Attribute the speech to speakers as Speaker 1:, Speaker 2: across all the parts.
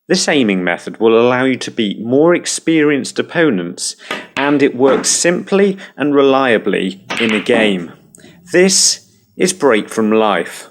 Speaker 1: This aiming method will allow you to beat more experienced opponents, and it works simply and reliably in a game. This is Break from Life.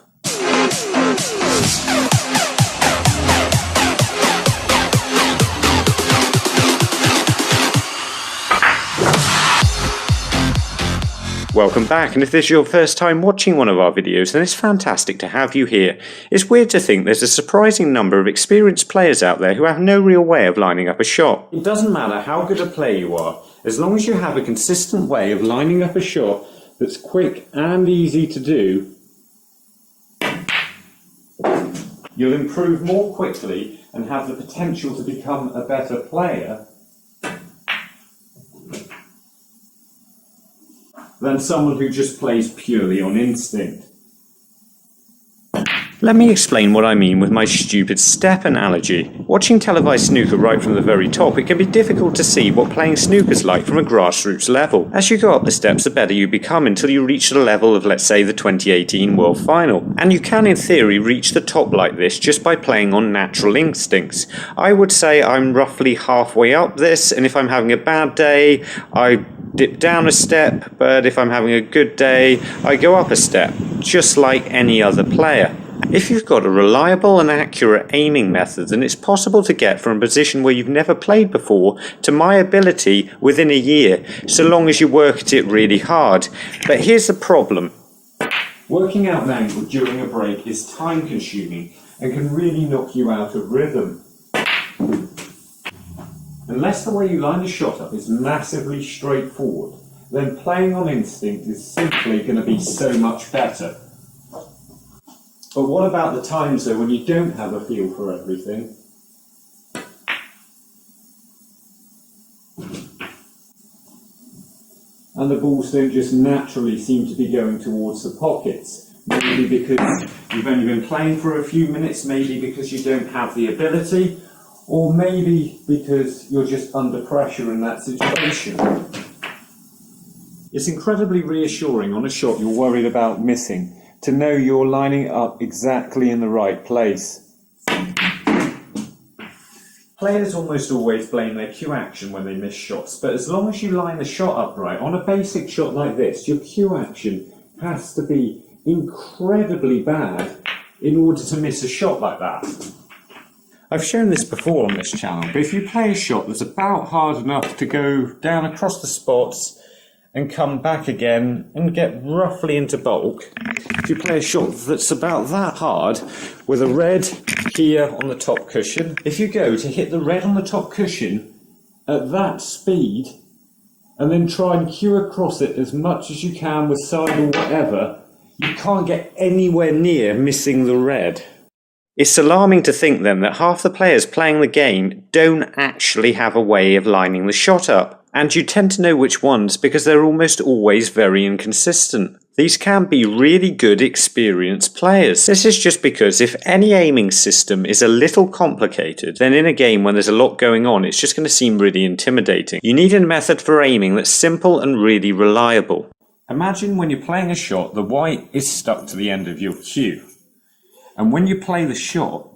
Speaker 1: Welcome back, and if this is your first time watching one of our videos, then it's fantastic to have you here. It's weird to think there's a surprising number of experienced players out there who have no real way of lining up a shot. It doesn't matter how good a player you are, as long as you have a consistent way of lining up a shot that's quick and easy to do, you'll improve more quickly and have the potential to become a better player than someone who just plays purely on instinct. Let me explain what I mean with my stupid step analogy. Watching televised snooker right from the very top, it can be difficult to see what playing snooker's like from a grassroots level. As you go up the steps, the better you become until you reach the level of, let's say, the 2018 World Final. And you can, in theory, reach the top like this just by playing on natural instincts. I would say I'm roughly halfway up this, and if I'm having a bad day, I dip down a step, but if I'm having a good day, I go up a step, just like any other player. If you've got a reliable and accurate aiming method, then it's possible to get from a position where you've never played before to my ability within a year, so long as you work at it really hard. But here's the problem. Working out an angle during a break is time consuming and can really knock you out of rhythm. Unless the way you line the shot up is massively straightforward, then playing on instinct is simply going to be so much better. But what about the times though when you don't have a feel for everything? And the balls don't just naturally seem to be going towards the pockets. Maybe because you've only been playing for a few minutes, maybe because you don't have the ability, or maybe because you're just under pressure in that situation. It's incredibly reassuring on a shot you're worried about missing to know you're lining up exactly in the right place. Players almost always blame their cue action when they miss shots, but as long as you line the shot up right, on a basic shot like this, your cue action has to be incredibly bad in order to miss a shot like that. I've shown this before on this channel, but if you play a shot that's about hard enough to go down across the spots and come back again and get roughly into bulk, if you play a shot that's about that hard with a red here on the top cushion, if you go to hit the red on the top cushion at that speed and then try and cue across it as much as you can with side or whatever, you can't get anywhere near missing the red. It's alarming to think then that half the players playing the game don't actually have a way of lining the shot up, and you tend to know which ones because they're almost always very inconsistent. These can be really good experienced players. This is just because if any aiming system is a little complicated, then in a game when there's a lot going on, it's just going to seem really intimidating. You need a method for aiming that's simple and really reliable. Imagine when you're playing a shot, the white is stuck to the end of your cue. And when you play the shot,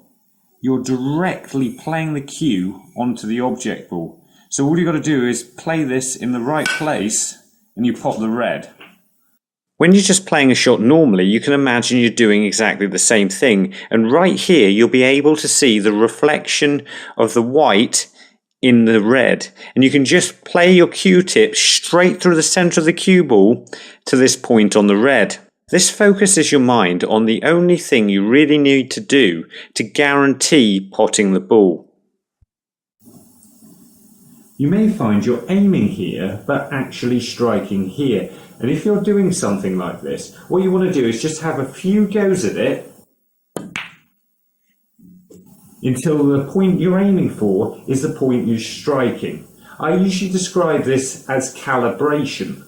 Speaker 1: you're directly playing the cue onto the object ball. So all you've got to do is play this in the right place and you pop the red. When you're just playing a shot normally, you can imagine you're doing exactly the same thing. And right here, you'll be able to see the reflection of the white in the red. And you can just play your cue tip straight through the center of the cue ball to this point on the red. This focuses your mind on the only thing you really need to do to guarantee potting the ball. You may find you're aiming here, but actually striking here. And if you're doing something like this, what you want to do is just have a few goes at it until the point you're aiming for is the point you're striking. I usually describe this as calibration.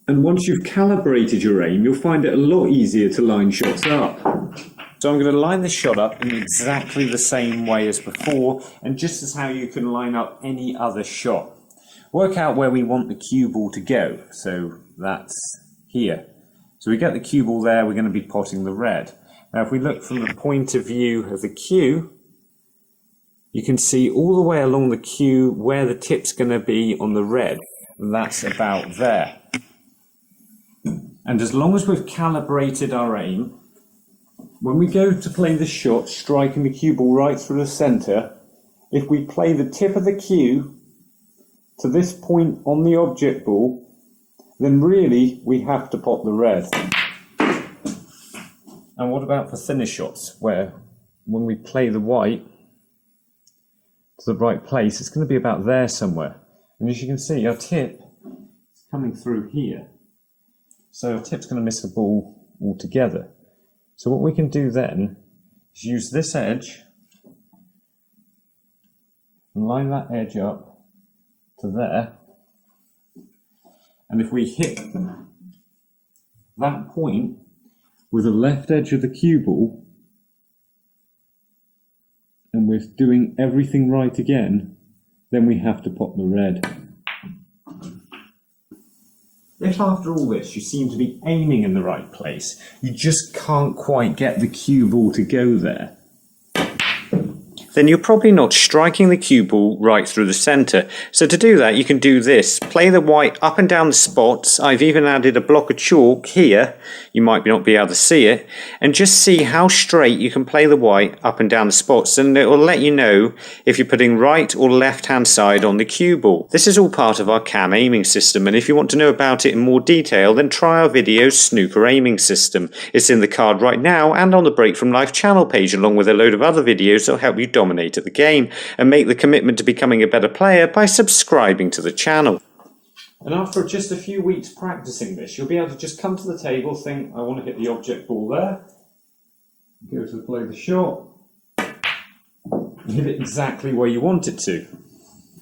Speaker 1: And once you've calibrated your aim, you'll find it a lot easier to line shots up. So I'm going to line this shot up in exactly the same way as before, and just as how you can line up any other shot. Work out where we want the cue ball to go. So that's here. So we get the cue ball there, we're going to be potting the red. Now if we look from the point of view of the cue, you can see all the way along the cue where the tip's going to be on the red. That's about there. And as long as we've calibrated our aim, when we go to play the shot, striking the cue ball right through the centre, if we play the tip of the cue to this point on the object ball, then really we have to pop the red. And what about for thinner shots, where when we play the white to the right place, it's going to be about there somewhere. And as you can see, our tip is coming through here. So our tip's going to miss the ball altogether. So what we can do then is use this edge and line that edge up to there. And if we hit that point with the left edge of the cue ball, and we're doing everything right again, then we have to pop the red. If after all this you seem to be aiming in the right place, you just can't quite get the cue ball to go there, then you're probably not striking the cue ball right through the centre. So to do that, you can do this. Play the white up and down the spots. I've even added a block of chalk here. You might not be able to see it. And just see how straight you can play the white up and down the spots. And it will let you know if you're putting right or left hand side on the cue ball. This is all part of our cam aiming system. And if you want to know about it in more detail, then try our video Snooker aiming system. It's in the card right now and on the Break from Life channel page, along with a load of other videos that will help you dominate at the game and make the commitment to becoming a better player by subscribing to the channel. And after just a few weeks practicing this, you'll be able to just come to the table, think, I want to hit the object ball there, go to play the shot, and hit it exactly where you want it to.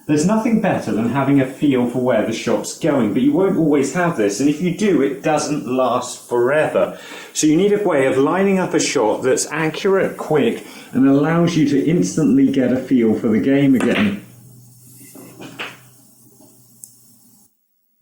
Speaker 1: There's nothing better than having a feel for where the shot's going, but you won't always have this, and if you do, it doesn't last forever. So you need a way of lining up a shot that's accurate, quick, and allows you to instantly get a feel for the game again.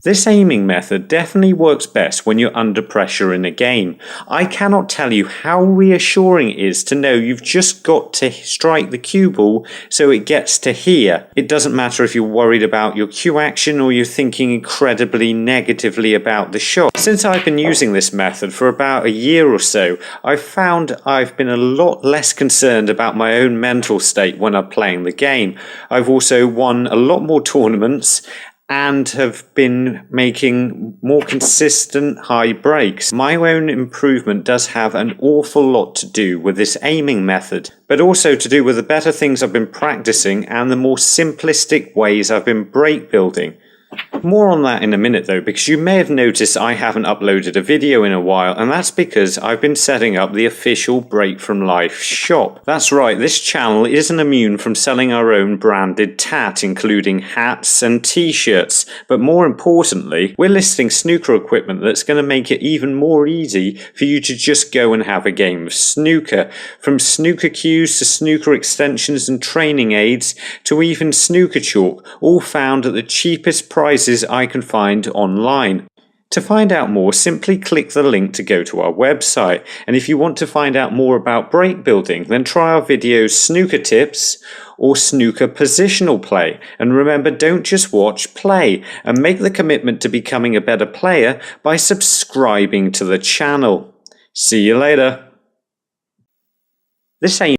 Speaker 1: This aiming method definitely works best when you're under pressure in a game. I cannot tell you how reassuring it is to know you've just got to strike the cue ball so it gets to here. It doesn't matter if you're worried about your cue action or you're thinking incredibly negatively about the shot. Since I've been using this method for about a year or so, I've found I've been a lot less concerned about my own mental state when I'm playing the game. I've also won a lot more tournaments and have been making more consistent high breaks. My own improvement does have an awful lot to do with this aiming method, but also to do with the better things I've been practicing and the more simplistic ways I've been break building. More on that in a minute though, because you may have noticed I haven't uploaded a video in a while, and that's because I've been setting up the official Break from Life shop. That's right, this channel isn't immune from selling our own branded tat, including hats and t-shirts, but more importantly, we're listing snooker equipment that's going to make it even more easy for you to just go and have a game of snooker. From snooker cues to snooker extensions and training aids to even snooker chalk, all found at the cheapest prices I can find online. To find out more, simply click the link to go to our website. And if you want to find out more about break building, then try our videos Snooker Tips or Snooker Positional Play. And remember, don't just watch, play, and make the commitment to becoming a better player by subscribing to the channel. See you later. This ain't